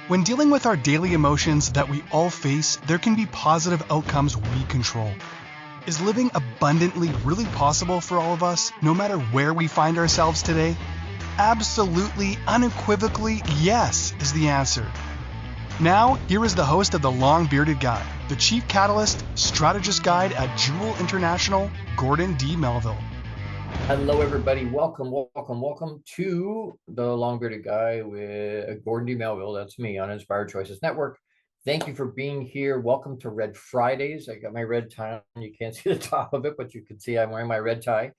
When dealing with our daily emotions that we all face, there can be positive outcomes we control. Is living abundantly really possible for all of us, no matter where we find ourselves today? Absolutely, unequivocally, yes, is the answer. Now, here is the host of The Long Bearded Guy, the Chief Catalyst, Strategist Guide at Jewel International, Gordon D. Melville. Hello, everybody. Welcome to the Long Bearded Guy with Gordon D. Melville. That's me on Inspired Choices Network. Thank you for being here. Welcome to Red Fridays. I got my red tie on. You can't see the top of it, but you can see I'm wearing my red tie.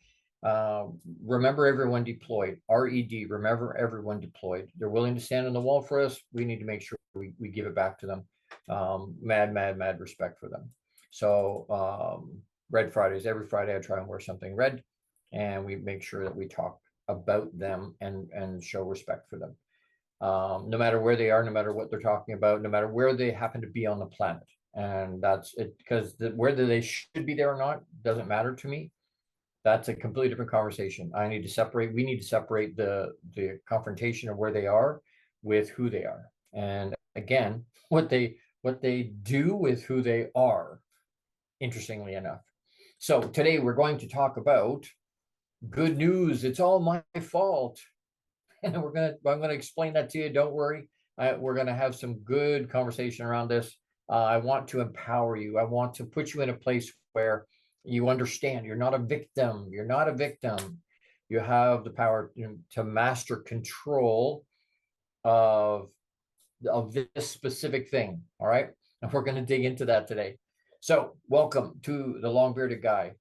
Remember everyone deployed. RED, remember everyone deployed. They're willing to stand on the wall for us. We need to make sure we give it back to them. Mad respect for them. So Red Fridays, every Friday I try and wear something red. And we make sure that we talk about them and show respect for them. No matter where they are, no matter what they're talking about, no matter where they happen to be on the planet. And that's it, because whether they should be there or not doesn't matter to me. That's a completely different conversation. We need to separate the confrontation of where they are with who they are. And again, what they do with who they are, interestingly enough. So today we're going to talk about good news. It's all my fault. And I'm gonna explain that to you. Don't worry. We're gonna have some good conversation around this. I want to empower you. I want to put you in a place where you understand you're not a victim. You're not a victim. You have the power to master control of this specific thing. All right. And we're going to dig into that today. So welcome to the Long Bearded Guy.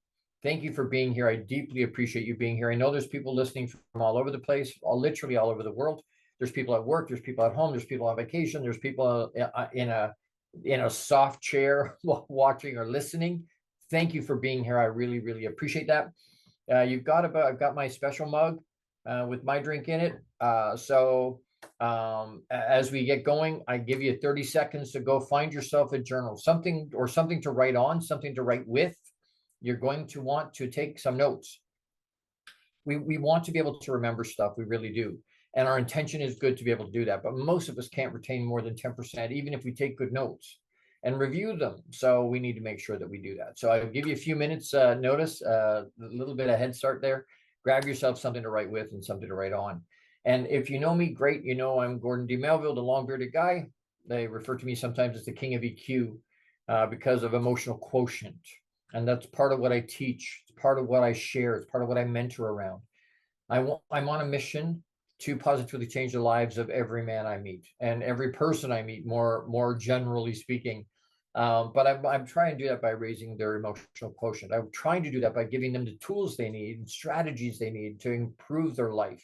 Thank you for being here. I deeply appreciate you being here. I know there's people listening from all over the place, literally all over the world. There's people at work, there's people at home, there's people on vacation, there's people in a soft chair watching or listening. Thank you for being here. I really appreciate that. I've got my special mug with my drink in it. So as we get going, I give you 30 seconds to go find yourself a journal, something to write on, something to write with. You're going to want to take some notes. We want to be able to remember stuff. We really do. And our intention is good to be able to do that. But most of us can't retain more than 10%, even if we take good notes and review them. So we need to make sure that we do that. So I'll give you a few minutes notice, a little bit of head start there. Grab yourself something to write with and something to write on. And if you know me, great. You know I'm Gordon D. Melville, the Long Bearded Guy. They refer to me sometimes as the King of EQ because of emotional quotient. And that's part of what I teach. It's part of what I share. It's part of what I mentor around. I'm on a mission to positively change the lives of every man I meet and every person I meet, more generally speaking. But I'm trying to do that by raising their emotional quotient. I'm trying to do that by giving them the tools they need and strategies they need to improve their life.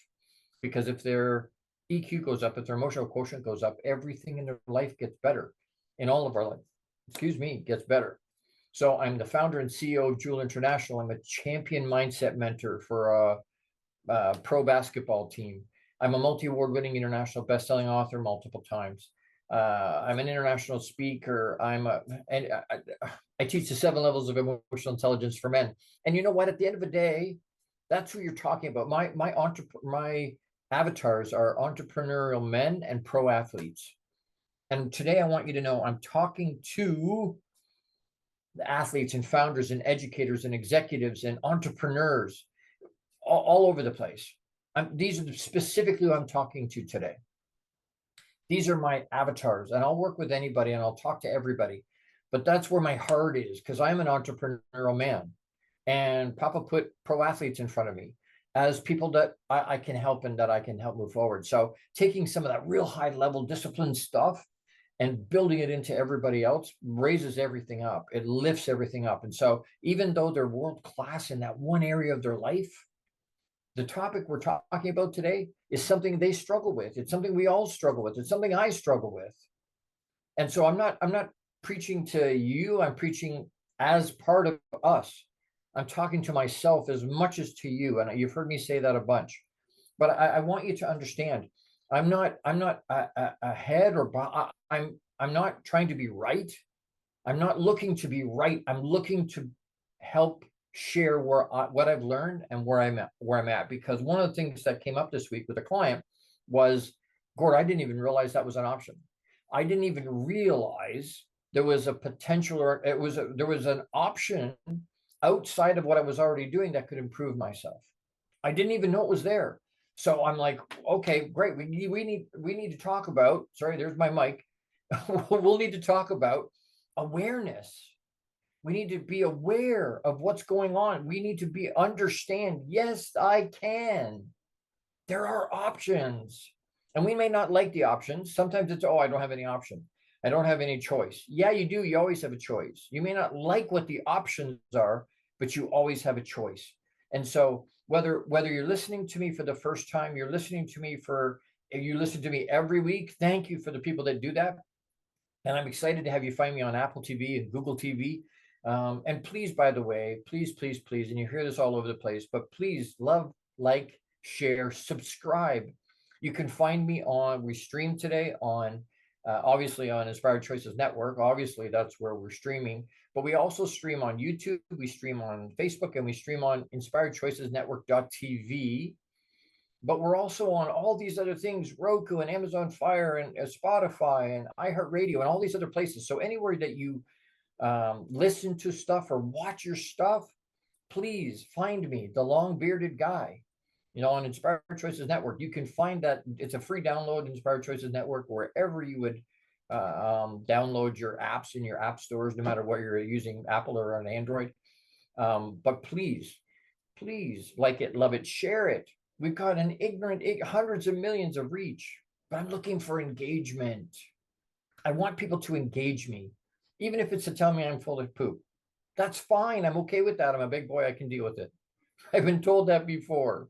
Because if their EQ goes up, if their emotional quotient goes up, everything in their life gets better. In all of our life, gets better. So I'm the founder and CEO of Jewel International. I'm a champion mindset mentor for a pro basketball team. I'm a multi-award winning international best-selling author multiple times. I'm an international speaker. I teach the 7 levels of emotional intelligence for men. And you know what? At the end of the day, that's who you're talking about. My avatars are entrepreneurial men and pro athletes. And today I want you to know I'm talking to the athletes and founders and educators and executives and entrepreneurs all over the place. These are specifically who I'm talking to today. These are my avatars, and I'll work with anybody and I'll talk to everybody. But that's where my heart is, because I'm an entrepreneurial man. And Papa put pro athletes in front of me as people that I can help and that I can help move forward. So taking some of that real high level discipline stuff and building it into everybody else raises everything up. It lifts everything up. And so even though they're world-class in that one area of their life, the topic we're talking about today is something they struggle with. It's something we all struggle with. It's something I struggle with. And so I'm not preaching to you. I'm preaching as part of us. I'm talking to myself as much as to you. And you've heard me say that a bunch. But I want you to understand, I'm not ahead or I'm not trying to be right. I'm not looking to be right. I'm looking to help share what I've learned and where I'm at. Because one of the things that came up this week with a client was, Gord, I didn't even realize that was an option. I didn't even realize there was a potential, or there was an option outside of what I was already doing that could improve myself. I didn't even know it was there. So I'm like, okay, great. We need to talk about, sorry, there's my mic. We'll need to talk about awareness. We need to be aware of what's going on. We need to understand, yes, I can. There are options. And we may not like the options. Sometimes it's, oh, I don't have any option. I don't have any choice. Yeah, you do. You always have a choice. You may not like what the options are, but you always have a choice. And so whether you're listening to me for the first time, you listen to me every week, thank you for the people that do that. And I'm excited to have you find me on Apple TV and Google TV. And please, by the way, please, and you hear this all over the place, but please love, like, share, subscribe. You can find me we stream today on, obviously on Inspired Choices Network. Obviously, that's where we're streaming. But we also stream on YouTube, we stream on Facebook, and we stream on inspiredchoicesnetwork.tv. But we're also on all these other things, Roku and Amazon Fire and Spotify and iHeartRadio and all these other places. So anywhere that you listen to stuff or watch your stuff, please find me, the long bearded guy, on Inspired Choices Network. You can find that. It's a free download, Inspired Choices Network, wherever you would download your apps in your app stores, no matter what you're using, Apple or on Android. But please like it, love it, share it. We've got an hundreds of millions of reach, but I'm looking for engagement. I want people to engage me, even if it's to tell me I'm full of poop. That's fine. I'm okay with that. I'm a big boy. I can deal with it. I've been told that before.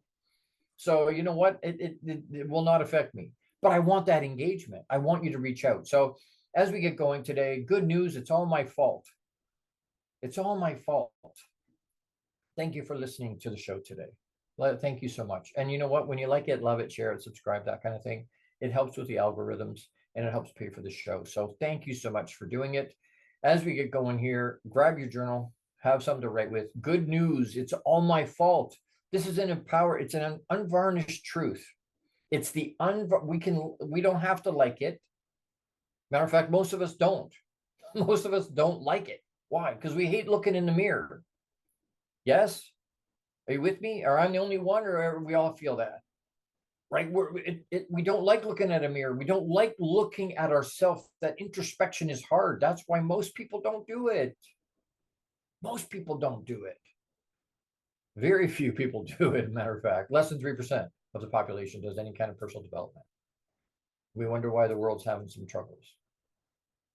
So you know what? It will not affect me, but I want that engagement. I want you to reach out. So as we get going today, good news. It's all my fault. It's all my fault. Thank you for listening to the show today. Thank you so much. And you know what? When you like it, love it, share it, subscribe, that kind of thing, it helps with the algorithms and it helps pay for the show. So thank you so much for doing it. As we get going here, grab your journal, have something to write with. Good news. It's all my fault. This is it's an unvarnished truth. It's we don't have to like it. Matter of fact, most of us don't. Most of us don't like it. Why? Because we hate looking in the mirror. Yes? Are you with me? Or I'm the only one, or we all feel that? Right? We don't like looking at a mirror. We don't like looking at ourselves. That introspection is hard. That's why most people don't do it. Most people don't do it. Very few people do it, matter of fact. Less than 3% of the population does any kind of personal development. We wonder why the world's having some troubles,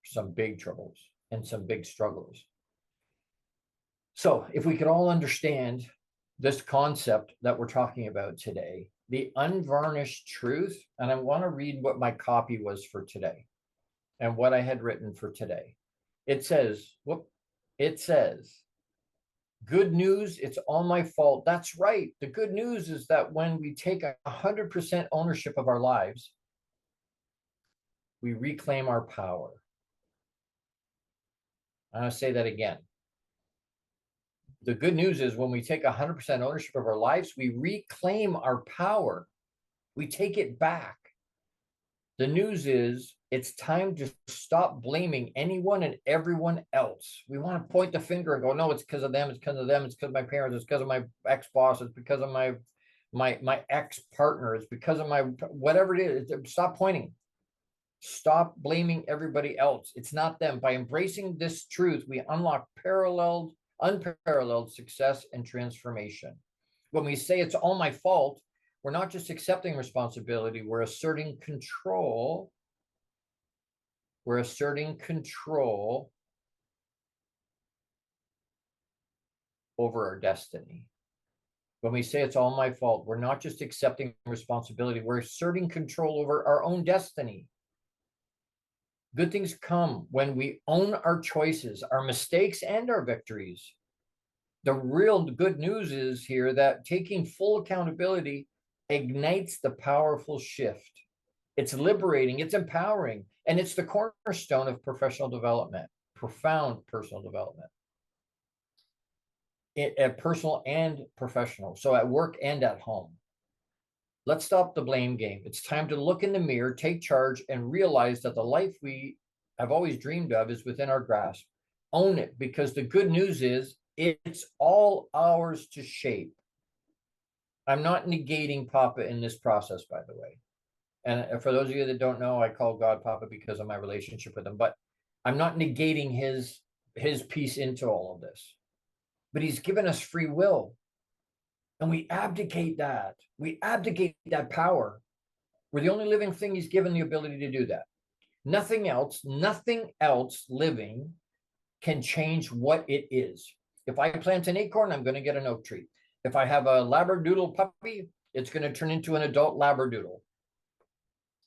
some big troubles, and some big struggles. So if we could all understand this concept that we're talking about today, the unvarnished truth, and I want to read what my copy was for today and what I had written for today. It says, good news, it's all my fault. That's right. The good news is that when we take 100% ownership of our lives, we reclaim our power. I'm going to say that again. The good news is when we take 100% ownership of our lives, we reclaim our power. We take it back. The news is it's time to stop blaming anyone and everyone else. We want to point the finger and go, no, it's because of them. It's because of them. It's because of my parents. It's because of my ex-boss. It's because of my ex-partner. It's because of my whatever it is. Stop pointing. Stop blaming everybody else. It's not them. By embracing this truth, we unlock unparalleled success and transformation. When we say it's all my fault, we're not just accepting responsibility, we're asserting control. We're asserting control over our destiny. When we say it's all my fault, we're not just accepting responsibility, we're asserting control over our own destiny. Good things come when we own our choices, our mistakes, and our victories. The real good news is here that taking full accountability ignites the powerful shift. It's liberating, it's empowering, and it's the cornerstone of professional development, profound personal development. Personal and professional, so at work and at home. Let's stop the blame game. It's time to look in the mirror, take charge, and realize that the life we have always dreamed of is within our grasp. Own it, because the good news is it's all ours to shape. I'm not negating Papa in this process, by the way. And for those of you that don't know, I call God Papa because of my relationship with him, but I'm not negating his piece into all of this. But he's given us free will. And we abdicate that. We abdicate that power. We're the only living thing he's given the ability to do that. Nothing else living can change what it is. If I plant an acorn, I'm going to get an oak tree. If I have a Labradoodle puppy, it's going to turn into an adult Labradoodle.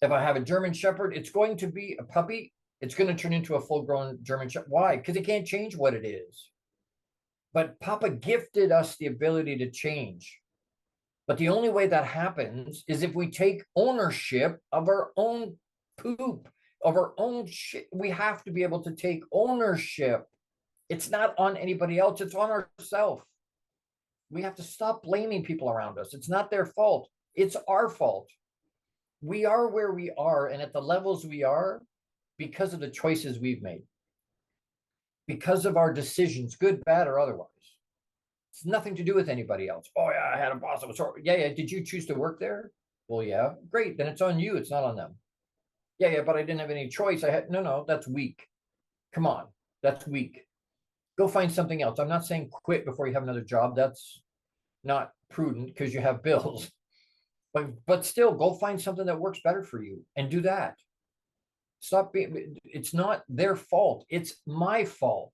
If I have a German Shepherd, it's going to be a puppy. It's going to turn into a full-grown German Shepherd. Why? Because it can't change what it is. But Papa gifted us the ability to change. But the only way that happens is if we take ownership of our own poop, of our own shit. We have to be able to take ownership. It's not on anybody else. It's on ourselves. We have to stop blaming people around us. It's not their fault. It's our fault. We are where we are and at the levels we are because of the choices we've made. Because of our decisions, good, bad, or otherwise. It's nothing to do with anybody else. Oh, yeah, I had a boss that was horrible. Yeah. Did you choose to work there? Well, yeah. Great. Then it's on you. It's not on them. Yeah, but I didn't have any choice. No, that's weak. Come on. That's weak. Go find something else. I'm not saying quit before you have another job. That's not prudent because you have bills. But still, go find something that works better for you and do that. Stop being, it's not their fault. It's my fault.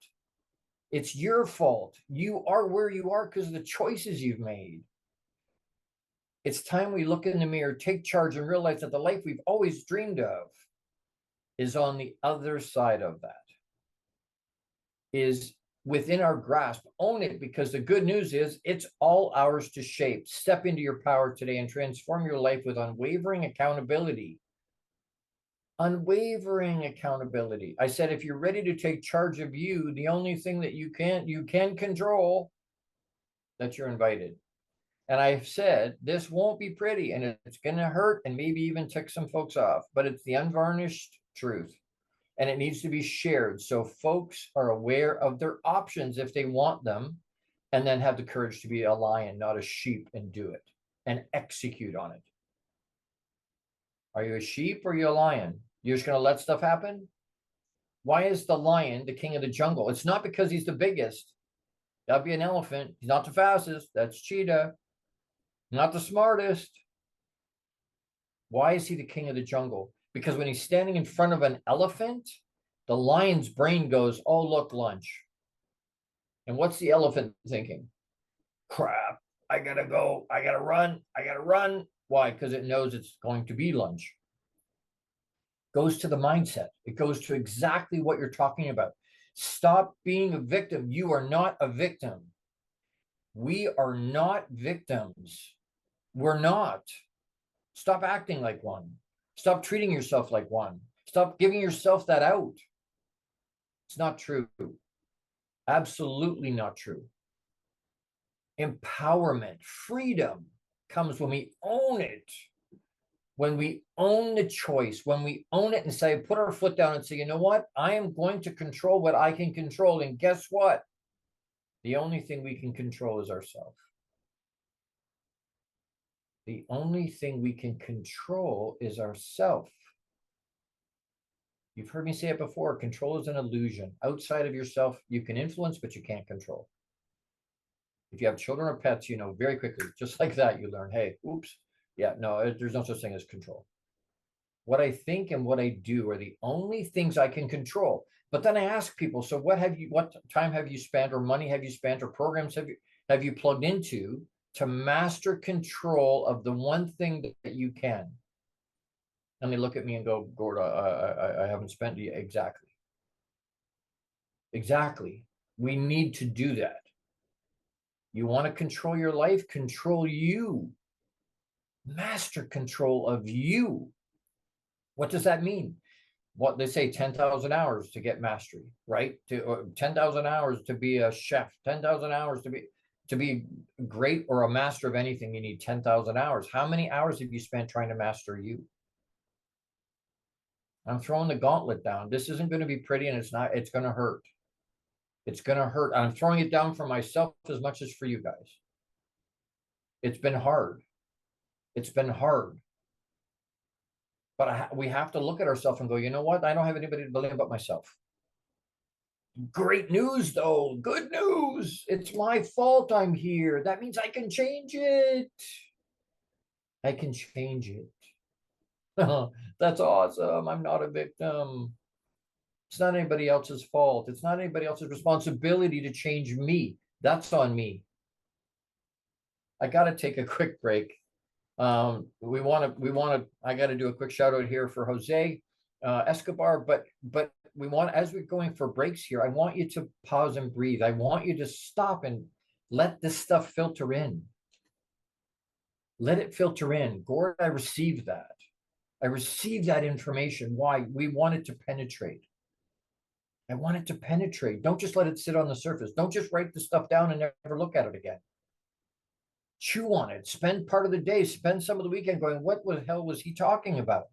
It's your fault. You are where you are because of the choices you've made. It's time we look in the mirror, take charge, and realize that the life we've always dreamed of is on the other side of that. Is within our grasp. Own it, because the good news is it's all ours to shape. Step into your power today and transform your life with unwavering accountability. Unwavering accountability. I said, if you're ready to take charge of you, the only thing that you can control, that you're invited. And I've said, this won't be pretty and it's going to hurt and maybe even tick some folks off, but it's the unvarnished truth. And it needs to be shared so folks are aware of their options if they want them, and then have the courage to be a lion, not a sheep, and do it and execute on it. Are you a sheep or are you a lion? You're just going to let stuff happen? Why is the lion the king of the jungle? It's not because he's the biggest. That'd be an elephant. He's not the fastest. That's cheetah. Not the smartest. Why is he the king of the jungle? Because when he's standing in front of an elephant, the lion's brain goes, oh, look, lunch. And what's the elephant thinking? Crap, I gotta go. I gotta run. Why? Because it knows it's going to be lunch. Goes to the mindset. It goes to exactly what you're talking about. Stop being a victim. You are not a victim. We are not victims. We're not. Stop acting like one. Stop treating yourself like one. Stop giving yourself that out. It's not true. Absolutely not true. Empowerment, freedom comes when we own it. When we own the choice, when we own it and say, put our foot down and say, you know what? I am going to control what I can control. And guess what? The only thing we can control is ourselves. The only thing we can control is ourself. You've heard me say it before. Control is an illusion. Outside of yourself, you can influence, but you can't control. If you have children or pets, you know very quickly, just like that, you learn, hey, oops. Yeah, no, there's no such thing as control. What I think and what I do are the only things I can control. But then I ask people, so what time have you spent, or money have you spent, or programs have you plugged into to master control of the one thing that you can? And they look at me and go, Gord, I haven't spent it. Exactly. Exactly. We need to do that. You want to control your life? Control you. Master control of you. What does that mean? What they say, 10,000 hours to get mastery, right? 10,000 hours to be a chef, 10,000 hours to be. To be great or a master of anything, you need 10,000 hours. How many hours have you spent trying to master you? I'm throwing the gauntlet down. This isn't going to be pretty, and it's going to hurt. It's going to hurt. I'm throwing it down for myself as much as for you guys. It's been hard. It's been hard. But we have to look at ourselves and go, you know what? I don't have anybody to blame but myself. Great news, though. Good news. It's my fault I'm here. That means I can change it. I can change it. That's awesome. I'm not a victim. It's not anybody else's fault. It's not anybody else's responsibility to change me. That's on me. I got to take a quick break. I got to do a quick shout out here for Jose Escobar, but we want, as we're going for breaks here, I want you to pause and breathe. I want you to stop and let this stuff filter in. Let it filter in. Gord, I received that. I received that information. Why? We want it to penetrate. I want it to penetrate. Don't just let it sit on the surface. Don't just write the stuff down and never look at it again. Chew on it. Spend part of the day, spend some of the weekend going, what the hell was he talking about?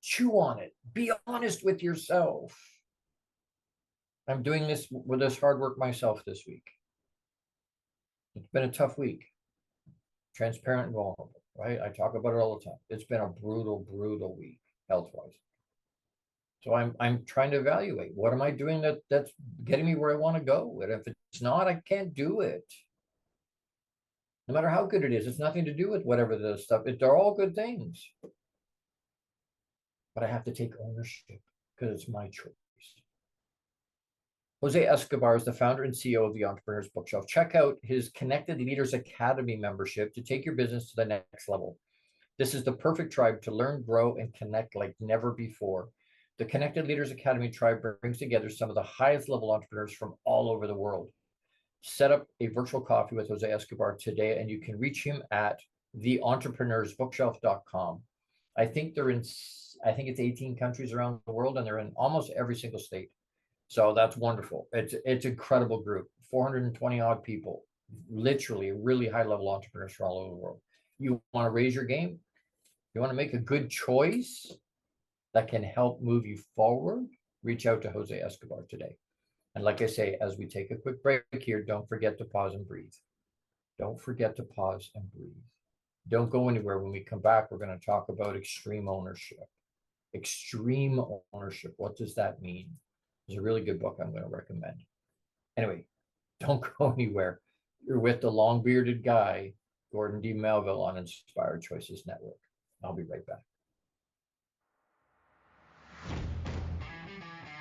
Chew on it. Be honest with yourself. I'm doing this with this hard work myself this week. It's been a tough week. Transparent and vulnerable, right? I talk about it all the time. It's been a brutal, brutal week, health-wise. So I'm trying to evaluate, what am I doing that's getting me where I want to go? And if it's not, I can't do it. No matter how good it is, it's nothing to do with whatever the stuff. They're all good things. But I have to take ownership because it's my choice. Jose Escobar is the founder and CEO of the Entrepreneur's Bookshelf. Check out his Connected Leaders Academy membership to take your business to the next level. This is the perfect tribe to learn, grow, and connect like never before. The Connected Leaders Academy tribe brings together some of the highest level entrepreneurs from all over the world. Set up a virtual coffee with Jose Escobar today, and you can reach him at theentrepreneur'sbookshelf.com. I think it's 18 countries around the world, and they're in almost every single state. So that's wonderful. It's an incredible group, 420 odd people, literally really high level entrepreneurs from all over the world. You want to raise your game? You want to make a good choice that can help move you forward? Reach out to Jose Escobar today. And like I say, as we take a quick break here, don't forget to pause and breathe. Don't forget to pause and breathe. Don't go anywhere. When we come back, we're going to talk about extreme ownership. Extreme ownership. What does that mean? There's a really good book I'm going to recommend. Anyway, don't go anywhere. You're with the long-bearded guy, Gordon D. Melville, on Inspired Choices Network. I'll be right back.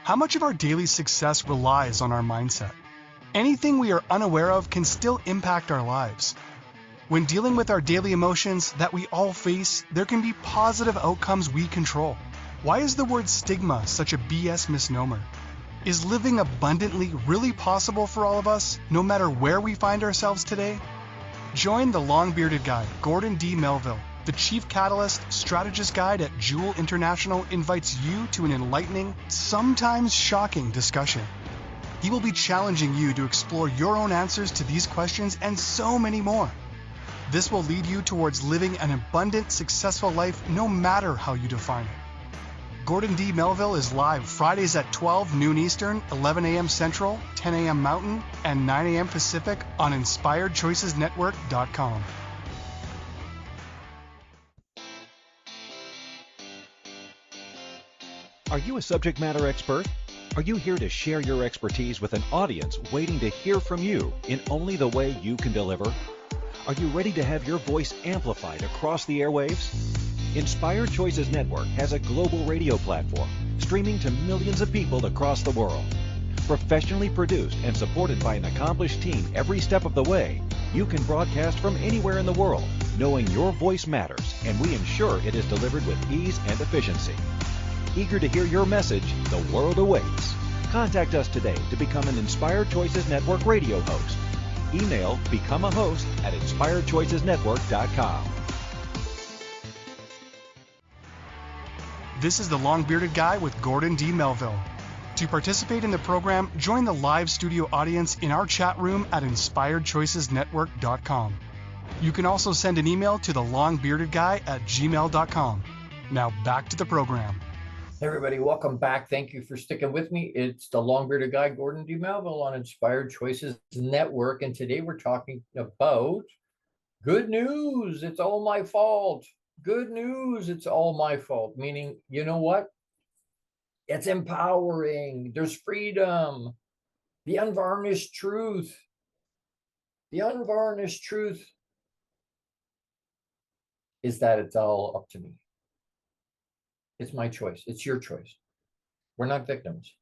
How much of our daily success relies on our mindset? Anything we are unaware of can still impact our lives. When dealing with our daily emotions that we all face, there can be positive outcomes we control. Why is the word stigma such a BS misnomer? Is living abundantly really possible for all of us, no matter where we find ourselves today? Join the long-bearded guy, Gordon D. Melville. The Chief Catalyst Strategist Guide at Jewel International invites you to an enlightening, sometimes shocking discussion. He will be challenging you to explore your own answers to these questions and so many more. This will lead you towards living an abundant, successful life no matter how you define it. Gordon D. Melville is live Fridays at 12 noon Eastern, 11 a.m. Central, 10 a.m. Mountain, and 9 a.m. Pacific on InspiredChoicesNetwork.com. Are you a subject matter expert? Are you here to share your expertise with an audience waiting to hear from you in only the way you can deliver? Are you ready to have your voice amplified across the airwaves? Inspired Choices Network has a global radio platform streaming to millions of people across the world. Professionally produced and supported by an accomplished team every step of the way, you can broadcast from anywhere in the world, knowing your voice matters, and we ensure it is delivered with ease and efficiency. Eager to hear your message, the world awaits. Contact us today to become an Inspired Choices Network radio host. Email become a host at inspiredchoicesnetwork.com. This is the long-bearded guy with Gordon D. Melville. To participate in the program, join the live studio audience in our chat room at inspiredchoicesnetwork.com. You can also send an email to thelongbeardedguy@gmail.com. Now back to the program. Hey everybody, welcome back. Thank you for sticking with me. It's the long bearded guy, Gordon D. Melville on Inspired Choices Network. And today we're talking about good news. It's all my fault. Good news. It's all my fault. Meaning, you know what? It's empowering. There's freedom. The unvarnished truth. The unvarnished truth is that it's all up to me. It's my choice. It's your choice. We're not victims.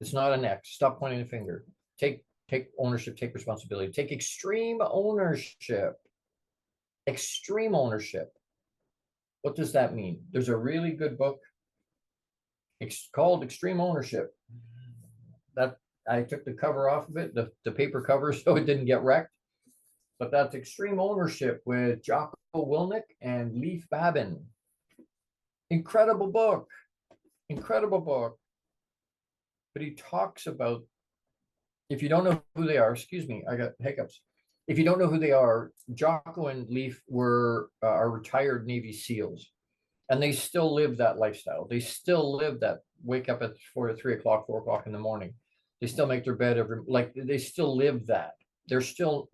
It's not an X. Stop pointing the finger. Take ownership, take responsibility, take extreme ownership. Extreme ownership. What does that mean? There's a really good book. It's called Extreme Ownership. That I took the cover off of it, the paper cover, so it didn't get wrecked. But that's Extreme Ownership with Jocko Willink and Leif Babin. Incredible book. Incredible book. But he talks about, if you don't know who they are, excuse me, I got hiccups. If you don't know who they are, Jocko and Leif are retired Navy SEALs, and they still live that lifestyle. They still live that, wake up at 4 o'clock in the morning. They still make their bed they still live that. There's still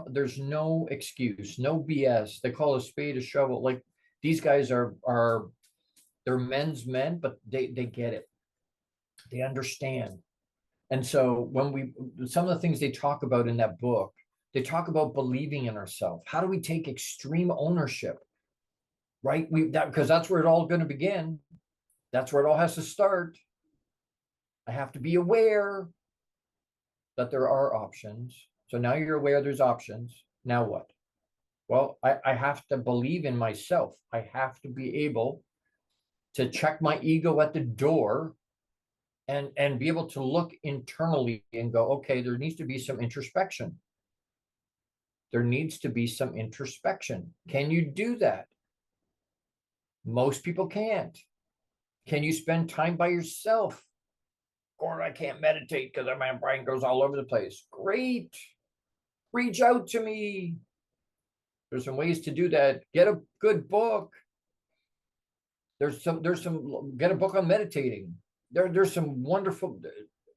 there's no excuse, no BS. They call a spade a shovel. Like, these guys they're men's men, but they get it. They understand. And so some of the things they talk about in that book, they talk about believing in ourselves. How do we take extreme ownership, right? Because that's where it all going to begin. That's where it all has to start. I have to be aware that there are options. So now you're aware there's options. Now what? Well, I have to believe in myself. I have to be able to check my ego at the door and be able to look internally and go, okay, there needs to be some introspection. There needs to be some introspection. Can you do that? Most people can't. Can you spend time by yourself? Or I can't meditate because my brain goes all over the place. Great. Reach out to me. There's some ways to do that. Get a good book. There's some, get a book on meditating. There's some wonderful,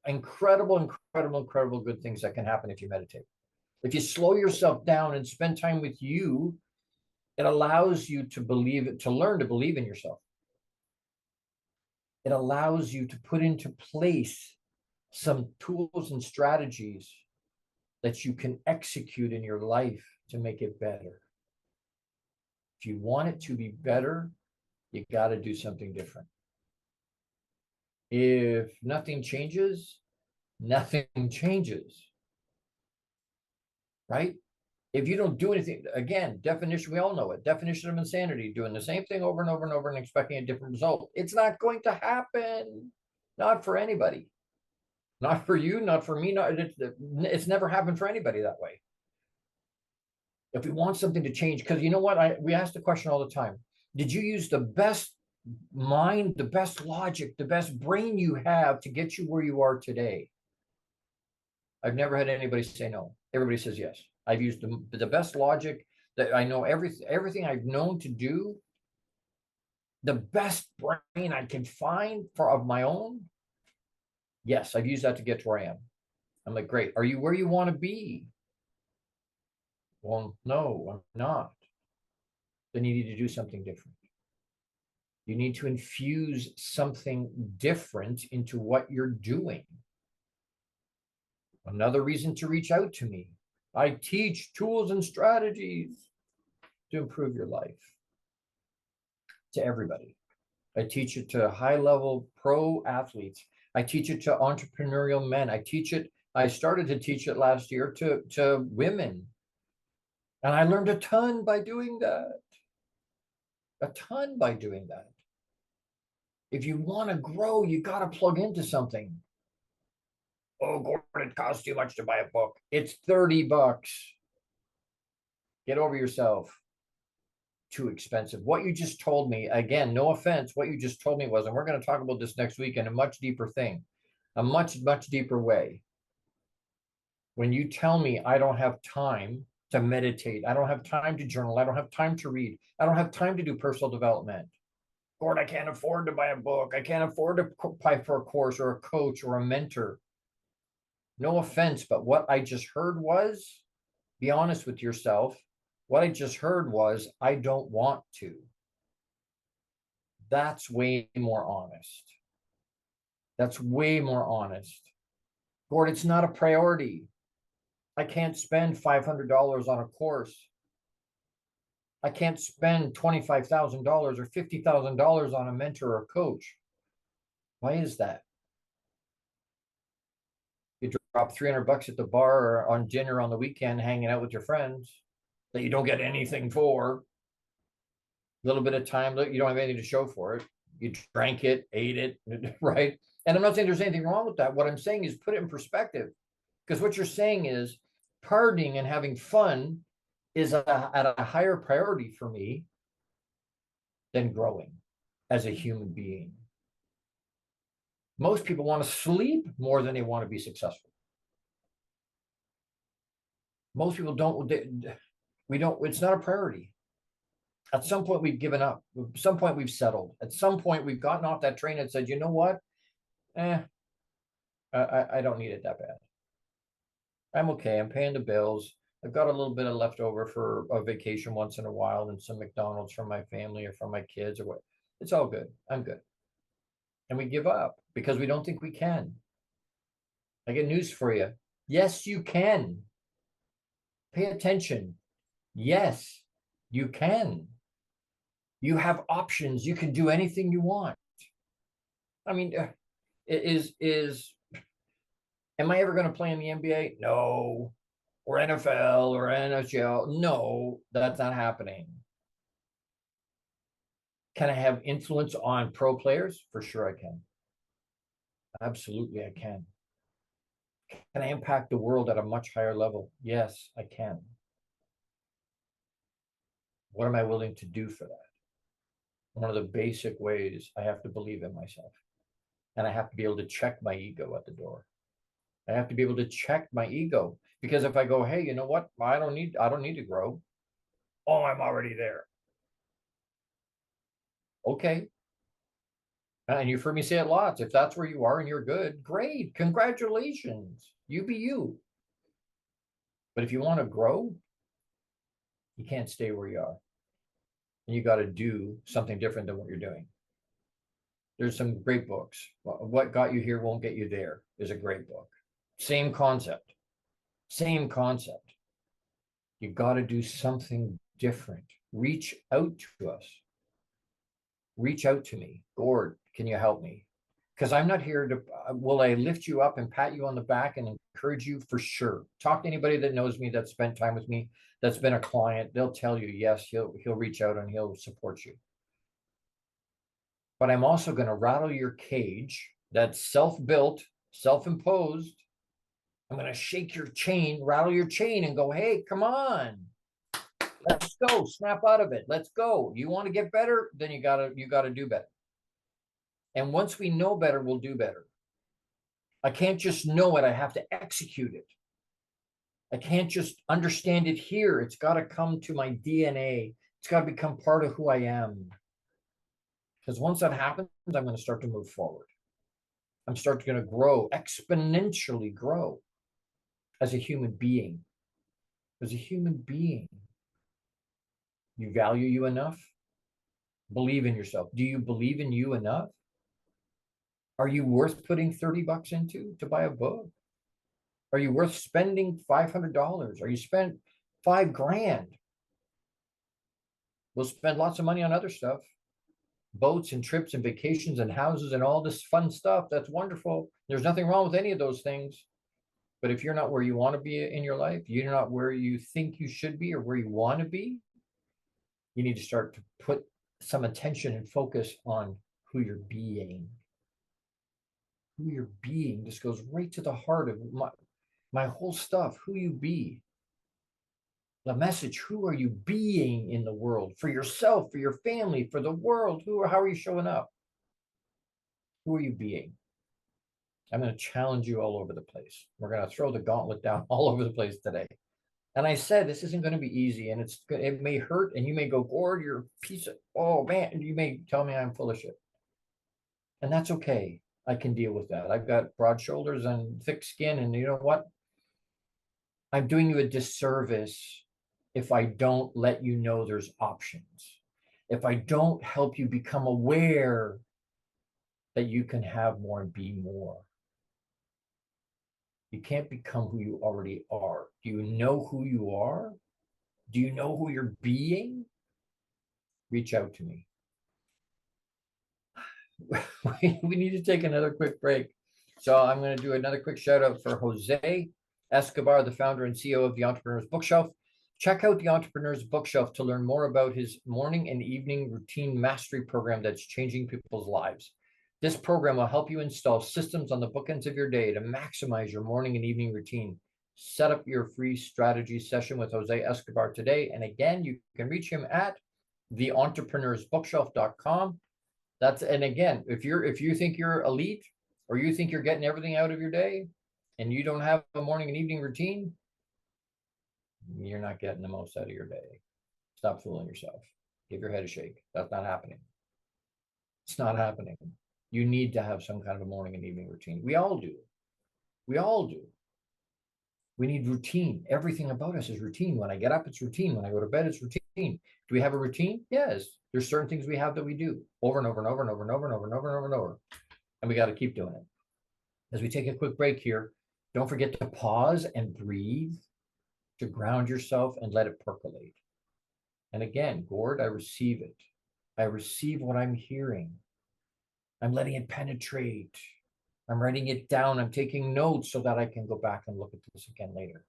incredible good things that can happen if you meditate. If you slow yourself down and spend time with you, it allows you to learn to believe in yourself. It allows you to put into place some tools and strategies that you can execute in your life to make it better. If you want it to be better, you got to do something different. If nothing changes, nothing changes, right? If you don't do anything, again, definition, we all know it. Definition of insanity, doing the same thing over and over and over and expecting a different result. It's not going to happen. Not for anybody. Not for you, not for me. It's never happened for anybody that way. If we want something to change, because you know what? We ask the question all the time. Did you use the best mind, the best logic, the best brain you have to get you where you are today? I've never had anybody say no. Everybody says yes. I've used the best logic, that I know everything I've known to do, the best brain I can find of my own. Yes, I've used that to get to where I am. I'm like, great. Are you where you want to be? Well, no, I'm not. Then you need to do something different. You need to infuse something different into what you're doing. Another reason to reach out to me. I teach tools and strategies to improve your life. To everybody. I teach it to high-level pro athletes. I teach it to entrepreneurial men. I started to teach it last year to women. And I learned a ton by doing that. A ton by doing that. If you want to grow, you got to plug into something. Oh, Gordon, it costs too much to buy a book. It's $30. Get over yourself. too expensive. What you just told me, again, no offense, what you just told me was, and we're going to talk about this next week in a much deeper thing, a much, much deeper way. When you tell me I don't have time to meditate, I don't have time to journal, I don't have time to read, I don't have time to do personal development. Gord, I can't afford to buy a book. I can't afford to apply for a course or a coach or a mentor. No offense, but what I just heard was, be honest with yourself. What I just heard was, I don't want to. That's way more honest. That's way more honest. Gord, it's not a priority. I can't spend $500 on a course. I can't spend $25,000 or $50,000 on a mentor or coach. Why is that? You drop $300 at the bar or on dinner on the weekend, hanging out with your friends that you don't get anything for. A little bit of time, you don't have anything to show for it. You drank it, ate it, right? And I'm not saying there's anything wrong with that. What I'm saying is put it in perspective. Because what you're saying is partying and having fun is at a higher priority for me than growing as a human being. Most people want to sleep more than they want to be successful. Most people don't, it's not a priority. At some point we've given up. At some point we've settled. At some point we've gotten off that train and said, you know what? I don't need it that bad. I'm okay. I'm paying the bills. I've got a little bit of leftover for a vacation once in a while and some McDonald's for my family or for my kids or what. It's all good. I'm good. And we give up because we don't think we can. I get news for you. Yes, you can. Pay attention. Yes, you can. You have options. You can do anything you want. I mean, am I ever going to play in the NBA? No. Or NFL or NHL? No, that's not happening. Can I have influence on pro players? For sure I can. Absolutely I can. Can I impact the world at a much higher level? Yes, I can. What am I willing to do for that? One of the basic ways, I have to believe in myself. And I have to be able to check my ego at the door. I have to be able to check my ego. Because if I go, hey, you know what? I don't need to grow. Oh, I'm already there. Okay. And you've heard me say it lots. If that's where you are and you're good, great. Congratulations. You be you. But if you want to grow, you can't stay where you are. And you got to do something different than what you're doing. There's some great books. What Got You Here Won't Get You There is a great book. Same concept. Same concept. You got to do something different. Reach out to us. Reach out to me. Gord, can you help me? Because I'm not here to, will I lift you up and pat you on the back and encourage you? For sure. Talk to anybody that knows me, that's spent time with me, that's been a client. They'll tell you, yes, he'll reach out and he'll support you. But I'm also going to rattle your cage that's self-built, self-imposed. I'm going to shake your chain, rattle your chain and go, hey, come on. Let's go. Snap out of it. Let's go. You want to get better? Then you gotta do better. And once we know better, we'll do better. I can't just know it. I have to execute it. I can't just understand it here. It's got to come to my DNA. It's got to become part of who I am. Because once that happens, I'm going to start to move forward. I'm going to grow, exponentially grow as a human being. As a human being. You value you enough? Believe in yourself. Do you believe in you enough? Are you worth putting $30 into to buy a book? Are you worth spending $500? Are you spent $5,000? We'll spend lots of money on other stuff. Boats and trips and vacations and houses and all this fun stuff. That's wonderful. There's nothing wrong with any of those things. But if you're not where you want to be in your life, you're not where you think you should be or where you want to be, you need to start to put some attention and focus on who you're being. Who you're being. This goes right to the heart of my whole stuff. Who you be. The message, who are you being in the world? For yourself, for your family, for the world. How are you showing up? Who are you being? I'm going to challenge you all over the place. We're going to throw the gauntlet down all over the place today. And I said, this isn't going to be easy, and it may hurt, and you may go, Gord, you're a piece of, oh man, and you may tell me I'm full of shit. And that's okay. I can deal with that. I've got broad shoulders and thick skin, and you know what? I'm doing you a disservice if I don't let you know there's options. If I don't help you become aware that you can have more and be more. You can't become who you already are. Do you know who you are? Do you know who you're being? Reach out to me. We need to take another quick break. So I'm going to do another quick shout out for Jose Escobar, the founder and CEO of the Entrepreneur's Bookshelf. Check out the Entrepreneur's Bookshelf to learn more about his morning and evening routine mastery program that's changing people's lives. This program will help you install systems on the bookends of your day to maximize your morning and evening routine. Set up your free strategy session with Jose Escobar today. And again, you can reach him at theentrepreneursbookshelf.com. And again, if you think you're elite, or you think you're getting everything out of your day and you don't have a morning and evening routine, you're not getting the most out of your day. Stop fooling yourself. Give your head a shake. That's not happening. It's not happening. You need to have some kind of a morning and evening routine. We all do. We all do. We need routine. Everything about us is routine. When I get up, it's routine. When I go to bed, it's routine. Do we have a routine? Yes. There's certain things we have that we do over and over and over and over and over and over and over and over and over. And we got to keep doing it. As we take a quick break here, don't forget to pause and breathe, to ground yourself and let it percolate. And again, Gord, I receive it. I receive what I'm hearing. I'm letting it penetrate. I'm writing it down. I'm taking notes so that I can go back and look at this again later.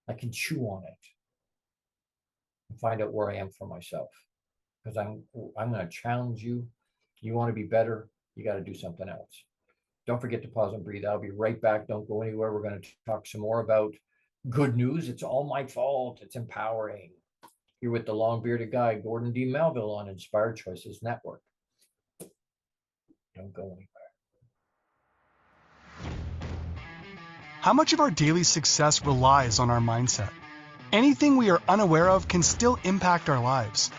I can chew on it and find out where I am for myself. Because I'm going to challenge you. You want to be better, you got to do something else. Don't forget to pause and breathe. I'll be right back. Don't go anywhere. We're going to talk some more about good news. It's all my fault. It's empowering. You're with the long-bearded guy, Gordon D. Melville, on Inspired Choices Network. Don't go anywhere. How much of our daily success relies on our mindset? Anything we are unaware of can still impact our lives.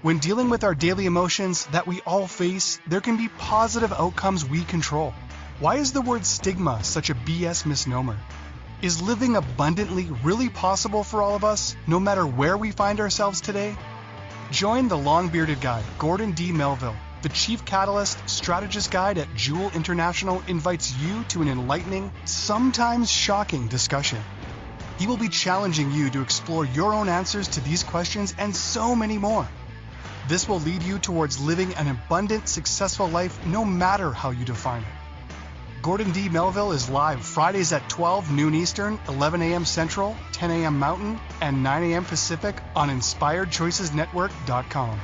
When dealing with our daily emotions that we all face, there can be positive outcomes we control. Why is the word stigma such a BS misnomer? Is living abundantly really possible for all of us, no matter where we find ourselves today? Join the long-bearded guy, Gordon D. Melville. The Chief Catalyst Strategist Guide at Jewel International invites you to an enlightening, sometimes shocking discussion. He will be challenging you to explore your own answers to these questions and so many more. This will lead you towards living an abundant, successful life no matter how you define it. Gordon D. Melville is live Fridays at 12 noon Eastern, 11 a.m. Central, 10 a.m. Mountain, and 9 a.m. Pacific on InspiredChoicesNetwork.com.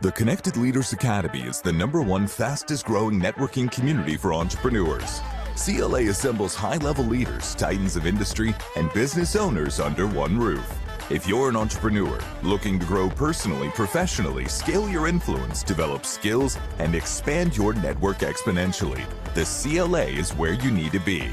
The Connected Leaders Academy is the #1 fastest growing networking community for entrepreneurs. CLA assembles high-level leaders, titans of industry, and business owners under one roof. If you're an entrepreneur looking to grow personally, professionally, scale your influence, develop skills, and expand your network exponentially, the CLA is where you need to be.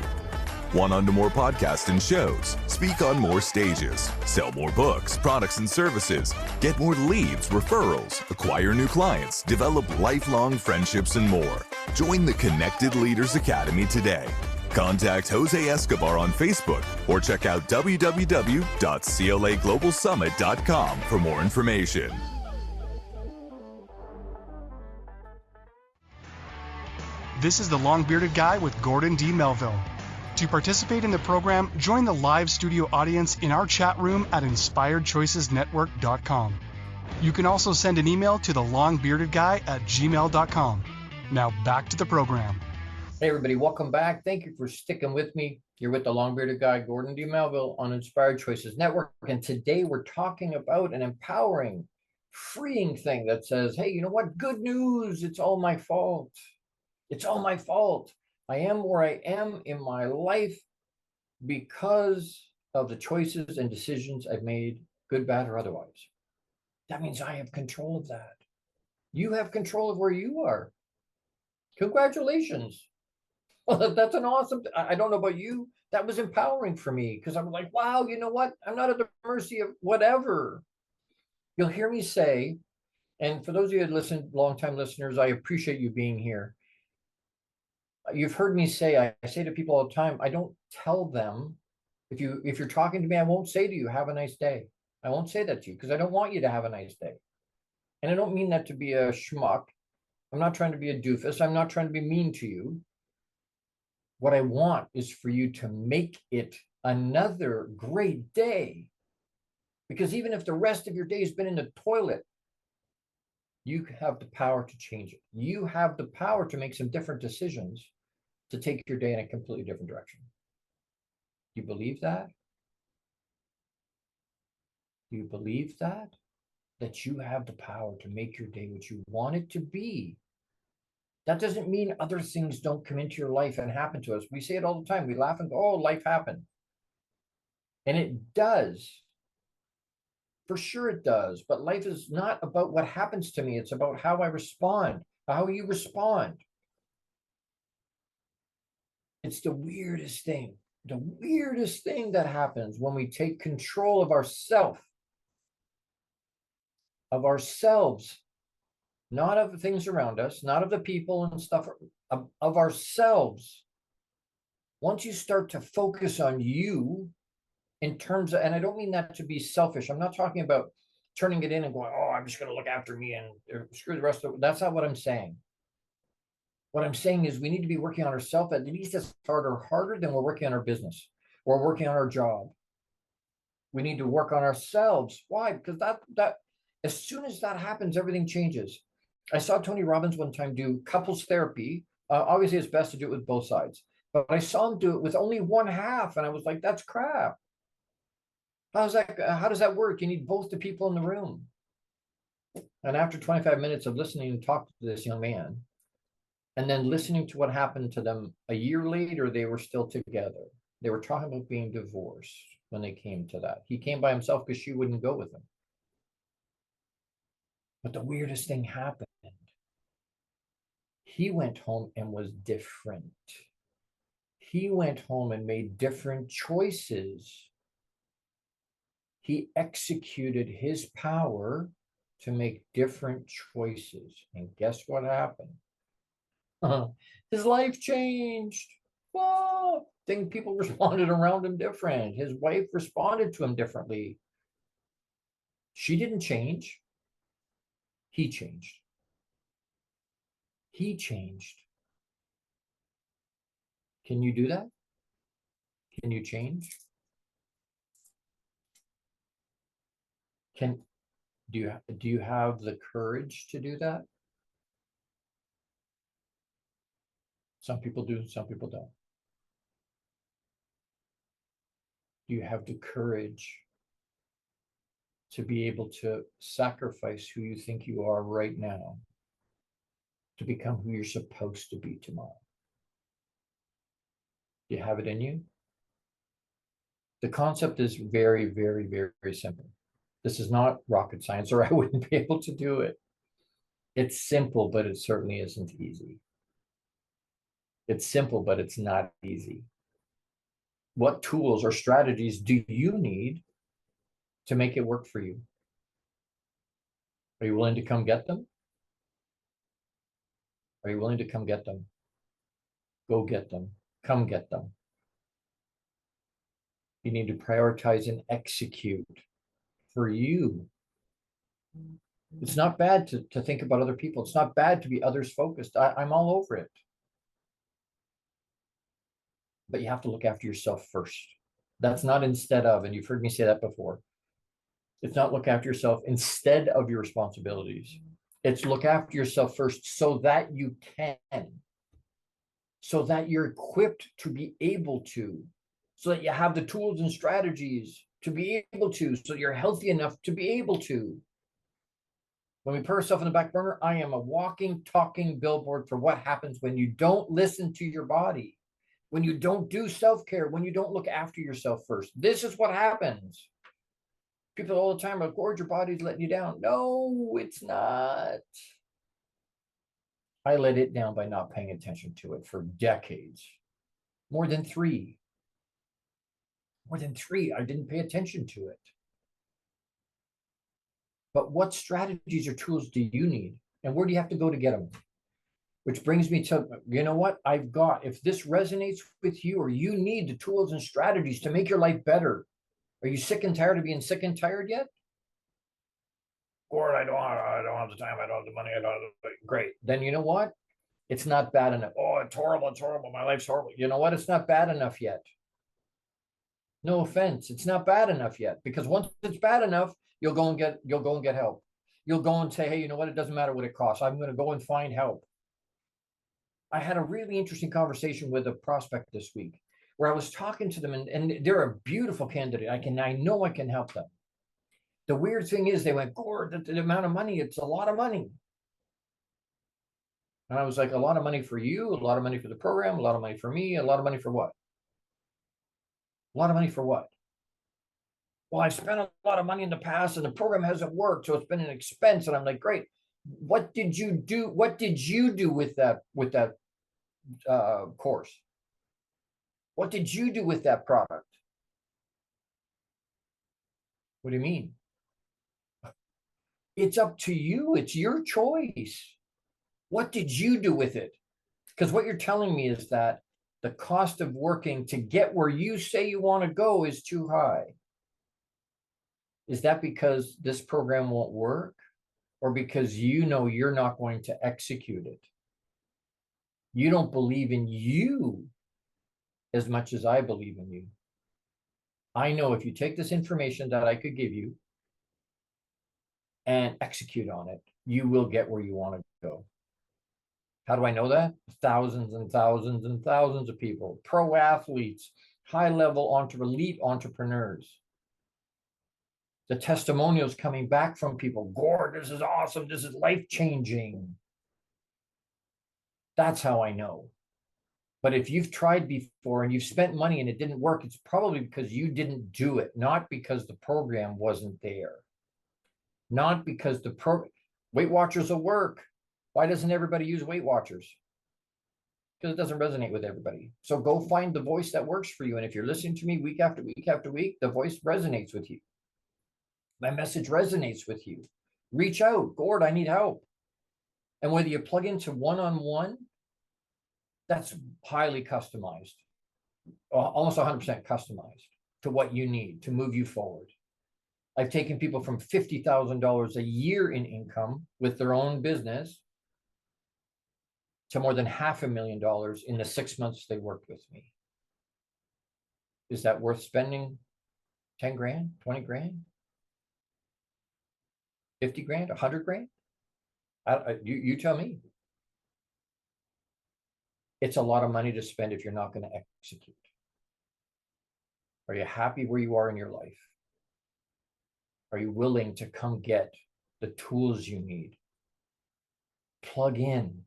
Want on to more podcasts and shows, speak on more stages, sell more books, products, and services, get more leads, referrals, acquire new clients, develop lifelong friendships, and more. Join the Connected Leaders Academy today. Contact Jose Escobar on Facebook or check out www.claglobalsummit.com for more information. This is the long-bearded guy with Gordon D. Melville. To participate in the program, join the live studio audience in our chat room at InspiredChoicesNetwork.com. You can also send an email to thelongbeardedguy@gmail.com. Now back to the program. Hey everybody, welcome back. Thank you for sticking with me. You're with the long-bearded guy, Gordon D. Melville, on Inspired Choices Network. And today we're talking about an empowering, freeing thing that says, hey, you know what? Good news. It's all my fault. It's all my fault. I am where I am in my life because of the choices and decisions I've made, good, bad, or otherwise. That means I have control of that. You have control of where you are. Congratulations. Well, that's an awesome, I don't know about you. That was empowering for me because I'm like, wow, you know what? I'm not at the mercy of whatever. You'll hear me say, and for those of you that listen, longtime listeners, I appreciate you being here. You've heard me say, I say to people all the time, I don't tell them, if you're talking to me, I won't say to you, have a nice day. I won't say that to you because I don't want you to have a nice day. And I don't mean that to be a schmuck. I'm not trying to be a doofus. I'm not trying to be mean to you. What I want is for you to make it another great day. Because even if the rest of your day has been in the toilet, you have the power to change it. You have the power to make some different decisions to take your day in a completely different direction. Do you believe that? Do you believe that? That you have the power to make your day what you want it to be. That doesn't mean other things don't come into your life and happen to us. We say it all the time. We laugh and go, oh, life happened. And it does. For sure it does. But life is not about what happens to me. It's about how I respond, how you respond. It's the weirdest thing. The weirdest thing that happens when we take control of ourselves, not of the things around us, not of the people and stuff, of ourselves. Once you start to focus on you in terms of, and I don't mean that to be selfish. I'm not talking about turning it in and going, oh, I'm just going to look after me and screw the rest of it. That's not what I'm saying. What I'm saying is we need to be working on ourselves at least as harder than we're working on our business or working on our job. We need to work on ourselves. Why? Because that as soon as that happens, everything changes. I saw Tony Robbins one time do couples therapy. Obviously, it's best to do it with both sides. But I saw him do it with only one half, and I was like, that's crap. How does that work? You need both the people in the room. And after 25 minutes of listening and talking to this young man, and then listening to what happened to them a year later, they were still together. They were talking about being divorced when they came to that. He came by himself because she wouldn't go with him. But the weirdest thing happened. He went home and was different. He went home and made different choices. He executed his power to make different choices. And guess what happened? His life changed. Whoa! People responded around him different. His wife responded to him differently. She didn't change. He changed. He changed. Can you do that? Can you change? Do you have the courage to do that? Some people do, some people don't. Do you have the courage to be able to sacrifice who you think you are right now to become who you're supposed to be tomorrow? Do you have it in you? The concept is very, very, very, very simple. This is not rocket science, or I wouldn't be able to do it. It's simple, but it certainly isn't easy. It's simple, but it's not easy. What tools or strategies do you need to make it work for you? Are you willing to come get them? Are you willing to come get them? Go get them. Come get them. You need to prioritize and execute for you. It's not bad to think about other people. It's not bad to be others focused. I'm all over it. But you have to look after yourself first. That's not instead of, and you've heard me say that before. It's not look after yourself instead of your responsibilities. It's look after yourself first so that you can, so that you're equipped to be able to, so that you have the tools and strategies to be able to, so you're healthy enough to be able to. When we put ourselves in the back burner, I am a walking, talking billboard for what happens when you don't listen to your body, when you don't do self-care, when you don't look after yourself first. This is what happens. People all the time are like, Gord, your body's letting you down. No, it's not. I let it down by not paying attention to it for decades. More than three. I didn't pay attention to it. But what strategies or tools do you need? And where do you have to go to get them? Which brings me to, you know what? If this resonates with you, or you need the tools and strategies to make your life better. Are you sick and tired of being sick and tired yet? Or I don't have the time, I don't have the money, great. Then you know what? It's not bad enough. Oh, it's horrible, my life's horrible. You know what? It's not bad enough yet. No offense, it's not bad enough yet. Because once it's bad enough, you'll go and get help. You'll go and say, hey, you know what? It doesn't matter what it costs. I'm going to go and find help. I had a really interesting conversation with a prospect this week where I was talking to them, and they're a beautiful candidate. I know I can help them. The weird thing is they went, Gord, the amount of money, it's a lot of money. And I was like, a lot of money for you, a lot of money for the program, a lot of money for me, a lot of money for what? A lot of money for what? Well, I spent a lot of money in the past and the program hasn't worked, so it's been an expense. And I'm like, great. What did you do? What did you do with that course? What did you do with that product? What do you mean? It's up to you. It's your choice. What did you do with it? Because what you're telling me is that the cost of working to get where you say you want to go is too high. Is that because this program won't work, or because you know you're not going to execute it? You don't believe in you as much as I believe in you. I know if you take this information that I could give you and execute on it, you will get where you want to go. How do I know that? Thousands and thousands and thousands of people, pro athletes, high-level elite entrepreneurs. The testimonials coming back from people, Gord, this is awesome. This is life-changing. That's how I know. But if you've tried before and you've spent money and it didn't work, it's probably because you didn't do it, not because the program wasn't there. Not because Weight Watchers will work. Why doesn't everybody use Weight Watchers? Because it doesn't resonate with everybody. So go find the voice that works for you. And if you're listening to me week after week after week, the voice resonates with you. My message resonates with you. Reach out. Gord, I need help. And whether you plug into one-on-one, that's highly customized, almost 100% customized to what you need to move you forward. I've taken people from $50,000 a year in income with their own business to more than $500,000 in the 6 months they worked with me. Is that worth spending 10 grand, 20 grand, 50 grand, 100 grand? You tell me. It's a lot of money to spend if you're not going to execute. Are you happy where you are in your life? Are you willing to come get the tools you need? Plug in,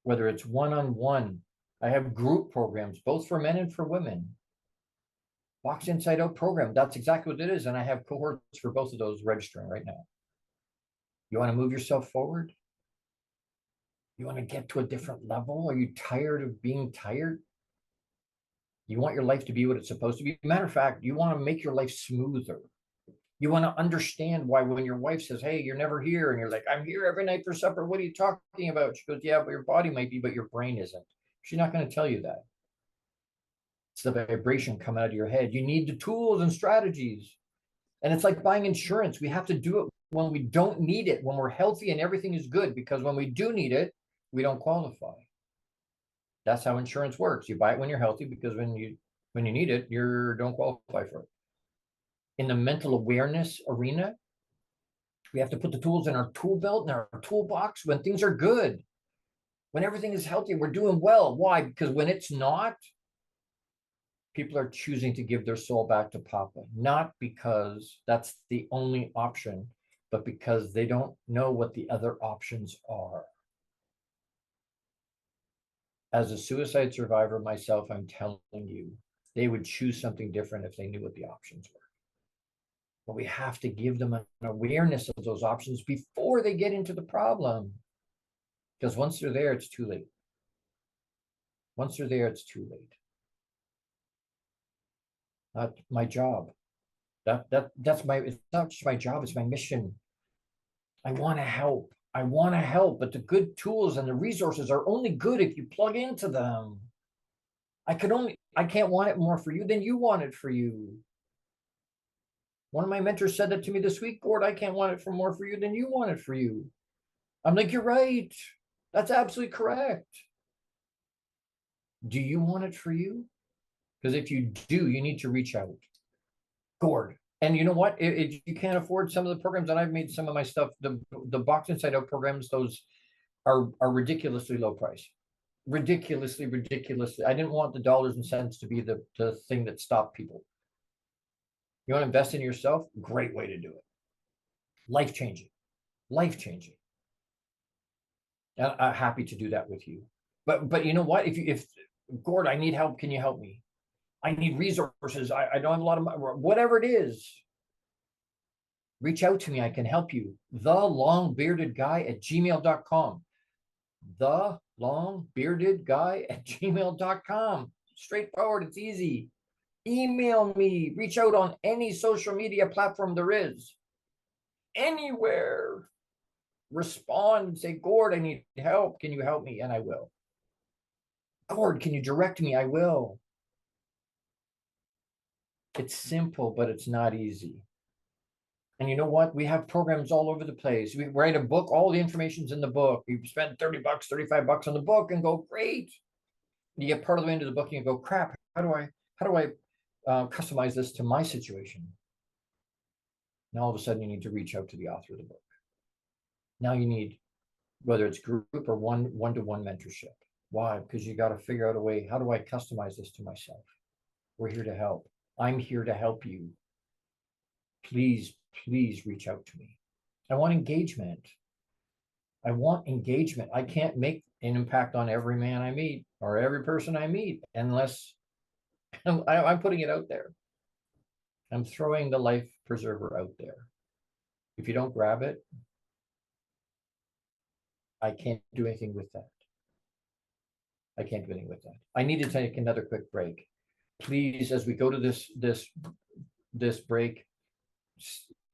whether it's one-on-one. I have group programs, both for men and for women. Box Inside Out program, that's exactly what it is. And I have cohorts for both of those registering right now. You want to move yourself forward? You want to get to a different level? Are you tired of being tired? You want your life to be what it's supposed to be? Matter of fact, you want to make your life smoother. You want to understand why when your wife says, hey, you're never here, and you're like, I'm here every night for supper. What are you talking about? She goes, yeah, but your body might be, but your brain isn't. She's not going to tell you that. It's the vibration coming out of your head. You need the tools and strategies. And it's like buying insurance. We have to do it when we don't need it, when we're healthy and everything is good, because when we do need it, we don't qualify. That's how insurance works. You buy it when you're healthy, because when you need it, you don't qualify for it. In the mental awareness arena, we have to put the tools in our tool belt and our toolbox when things are good. When everything is healthy, we're doing well. Why? Because when it's not, people are choosing to give their soul back to Papa. Not because that's the only option, but because they don't know what the other options are. As a suicide survivor myself, I'm telling you, they would choose something different if they knew what the options were. But we have to give them an awareness of those options before they get into the problem. Because once they're there, it's too late. Once they're there, it's too late. Not my job. That's my, it's not just my job, it's my mission. I want to help. I want to help, but the good tools and the resources are only good if you plug into them. I can't want it more for you than you want it for you. One of my mentors said that to me this week, Gord, I can't want it for more for you than you want it for you. I'm like, you're right. That's absolutely correct. Do you want it for you? Because if you do, you need to reach out. Gord. And you know what? If you can't afford some of the programs that I've made, some of my stuff, the Box Inside Out programs, those are ridiculously low price. Ridiculously. I didn't want the dollars and cents to be the thing that stopped people. You want to invest in yourself? Great way to do it. Life-changing. And I'm happy to do that with you. But you know what? If Gord, I need help. Can you help me? I need resources. I don't have a lot of money. Whatever it is, reach out to me. I can help you. thelongbeardedguy@gmail.com. thelongbeardedguy@gmail.com. Straightforward. It's easy. Email me. Reach out on any social media platform there is. Anywhere. Respond and say, Gord, I need help. Can you help me? And I will. Gord, can you direct me? I will. It's simple, but it's not easy. And you know what? We have programs all over the place. We write a book. All the information's in the book. You spend $30, $35 on the book and go, great. You get part of the way into the book and you go, crap, how do I customize this to my situation? And all of a sudden you need to reach out to the author of the book. Now you need, whether it's group or one-to-one mentorship. Why? Because you got to figure out a way, how do I customize this to myself? We're here to help. I'm here to help you. Please reach out to me. I want engagement. I can't make an impact on every man I meet or every person I meet unless I'm putting it out there. I'm throwing the life preserver out there. If you don't grab it, I can't do anything with that. I need to take another quick break. Please, as we go to this break,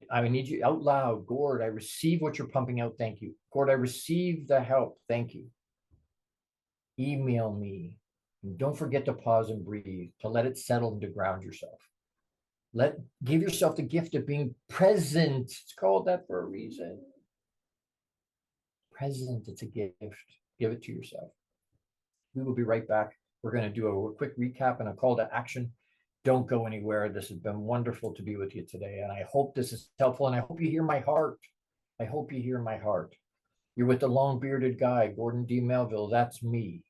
I need you out loud. Gord, I receive what you're pumping out. Thank you. Gord, I receive the help. Thank you. Email me. And don't forget to pause and breathe, to let it settle and to ground yourself. Give yourself the gift of being present. It's called that for a reason. Present, it's a gift. Give it to yourself. We will be right back. We're going to do a quick recap and a call to action. Don't go anywhere. This has been wonderful to be with you today. And I hope this is helpful. And I hope you hear my heart. You're with the long bearded guy, Gordon D. Melville. That's me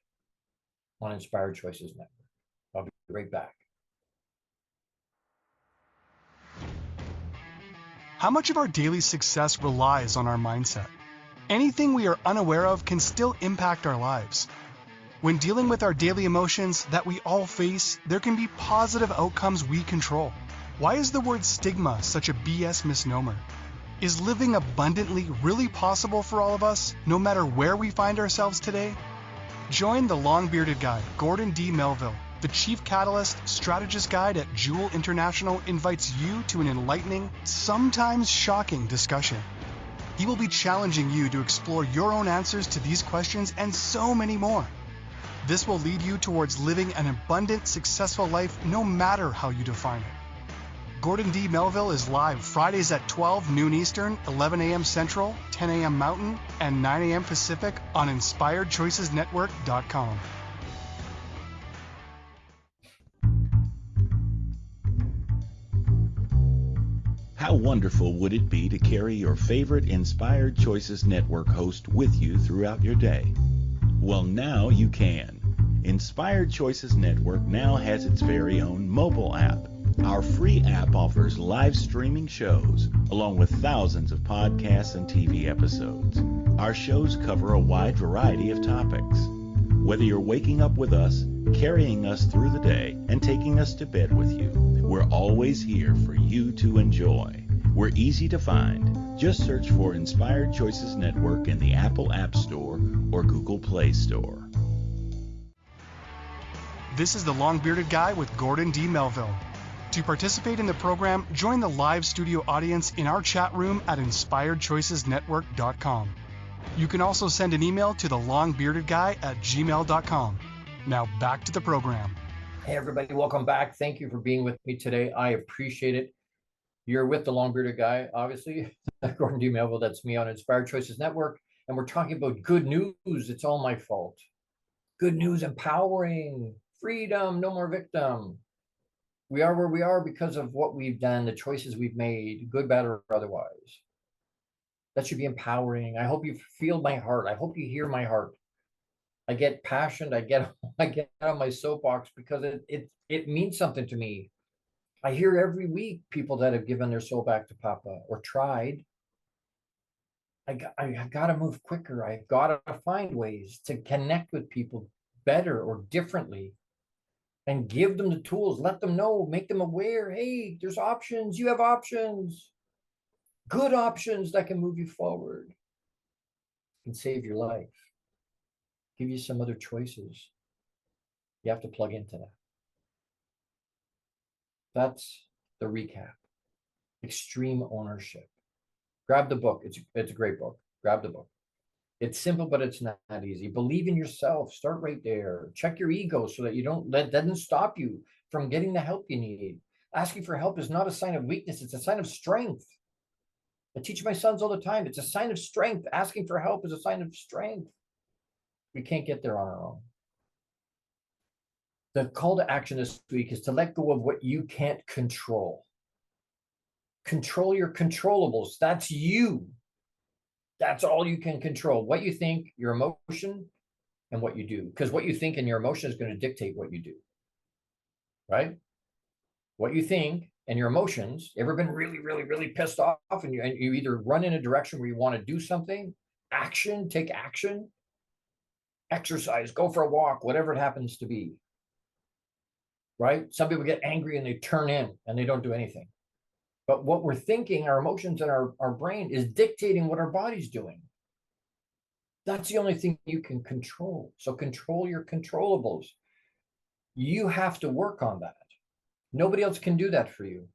on Inspired Choices Network. I'll be right back. How much of our daily success relies on our mindset? Anything we are unaware of can still impact our lives. When dealing with our daily emotions that we all face, there can be positive outcomes we control. Why is the word stigma such a BS misnomer? Is living abundantly really possible for all of us, no matter where we find ourselves today? Join the long-bearded guy, Gordon D. Melville. The Chief Catalyst Strategist Guide at Jewel International invites you to an enlightening, sometimes shocking discussion. He will be challenging you to explore your own answers to these questions and so many more. This will lead you towards living an abundant, successful life no matter how you define it. Gordon D. Melville is live Fridays at 12 noon Eastern, 11 a.m. Central, 10 a.m. Mountain, and 9 a.m. Pacific on InspiredChoicesNetwork.com. How wonderful would it be to carry your favorite Inspired Choices Network host with you throughout your day? Well, now you can. Inspired Choices Network now has its very own mobile app. Our free app offers live streaming shows, along with thousands of podcasts and TV episodes. Our shows cover a wide variety of topics. Whether you're waking up with us, carrying us through the day, and taking us to bed with you, we're always here for you to enjoy. We're easy to find. Just search for Inspired Choices Network in the Apple App Store or Google Play Store. This is the Long-Bearded Guy with Gordon D. Melville. To participate in the program, join the live studio audience in our chat room at inspiredchoicesnetwork.com. You can also send an email to thelongbeardedguy@gmail.com. Now back to the program. Hey everybody, welcome back. Thank you for being with me today. I appreciate it. You're with the Long-Bearded Guy, obviously. Gordon D. Melville, that's me on Inspired Choices Network. And we're talking about good news. It's all my fault. Good news, empowering, freedom, no more victim. We are where we are because of what we've done, the choices we've made, good, bad, or otherwise. That should be empowering. I hope you feel my heart. I hope you hear my heart. I get passionate. I get on my soapbox because it means something to me. I hear every week people that have given their soul back to Papa or tried. I got to move quicker. I've got to find ways to connect with people better or differently. And give them the tools, let them know, make them aware. Hey, there's options. You have options. Good options that can move you forward. Can save your life. Give you some other choices. You have to plug into that. That's the recap. Extreme ownership. Grab the book. It's a great book. Grab the book. It's simple, but it's not easy. Believe in yourself. Start right there. Check your ego so that that doesn't stop you from getting the help you need. Asking for help is not a sign of weakness. It's a sign of strength. I teach my sons all the time. It's a sign of strength. Asking for help is a sign of strength. We can't get there on our own. The call to action this week is to let go of what you can't control. Control your controllables. That's you. That's all you can control. What you think, your emotion, and what you do. Because what you think and your emotion is going to dictate what you do. Right? What you think and your emotions, ever been really, really, really pissed off and you either run in a direction where you want to do something, take action, exercise, go for a walk, whatever it happens to be. Right? Some people get angry and they turn in and they don't do anything. But what we're thinking, our emotions and our brain is dictating what our body's doing. That's the only thing you can control. So control your controllables. You have to work on that. Nobody else can do that for you.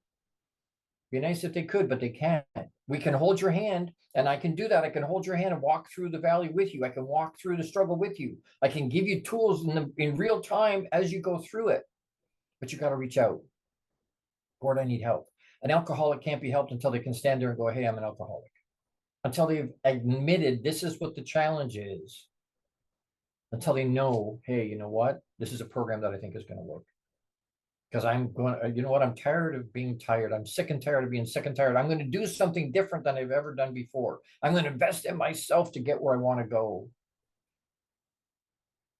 Be nice if they could, but they can't. We can hold your hand, and I can do that. I can hold your hand and walk through the valley with you. I can walk through the struggle with you. I can give you tools in real time as you go through it. But you got to reach out. Gord, I need help. An alcoholic can't be helped until they can stand there and go, hey, I'm an alcoholic. Until they've admitted this is what the challenge is. Until they know, hey, you know what? This is a program that I think is going to work. Because I'm tired of being tired. I'm sick and tired of being sick and tired. I'm going to do something different than I've ever done before. I'm going to invest in myself to get where I want to go.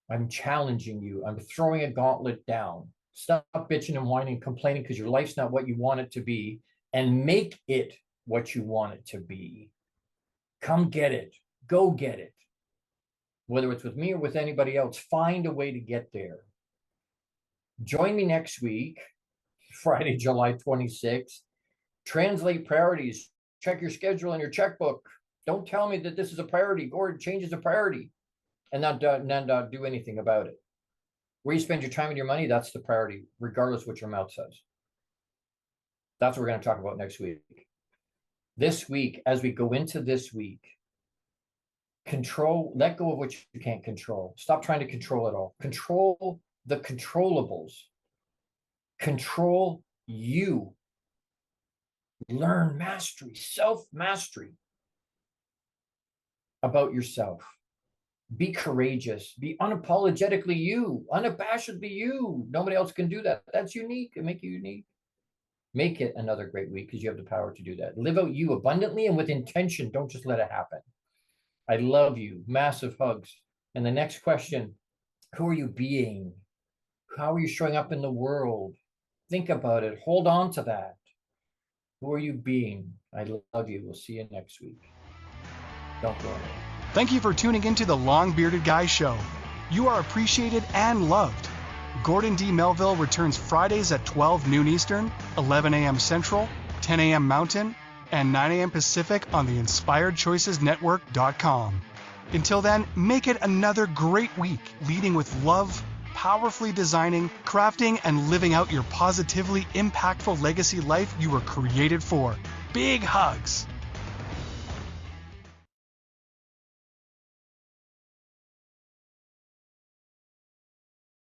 I'm challenging you. I'm throwing a gauntlet down. Stop bitching and whining and complaining because your life's not what you want it to be, and make it what you want it to be. Come get it. Go get it. Whether it's with me or with anybody else, find a way to get there. Join me next week, Friday, July 26th. Translate priorities. Check your schedule and your checkbook. Don't tell me that this is a priority. Gord, change is a priority and not do anything about it. Where you spend your time and your money, that's the priority, regardless what your mouth says. That's what we're going to talk about next week. This week, as we go into this week, let go of what you can't control. Stop trying to control it all. Control the controllables. Control you. Learn mastery, self-mastery about yourself. Be courageous. Be unapologetically you. Unabashedly you. Nobody else can do that. That's unique. And make you unique. Make it another great week because you have the power to do that. Live out you abundantly and with intention. Don't just let it happen. I love you. Massive hugs. And the next question, who are you being? How are you showing up in the world? Think about it. Hold on to that. Who are you being? I love you. We'll see you next week. Don't go away. Thank you for tuning into the Long-Bearded Guy Show. You are appreciated and loved. Gordon D. Melville returns Fridays at 12 noon Eastern, 11 a.m. Central, 10 a.m. Mountain, and 9 a.m. Pacific on the InspiredChoicesNetwork.com. Until then, make it another great week, leading with love, powerfully designing, crafting, and living out your positively impactful legacy life you were created for. Big hugs.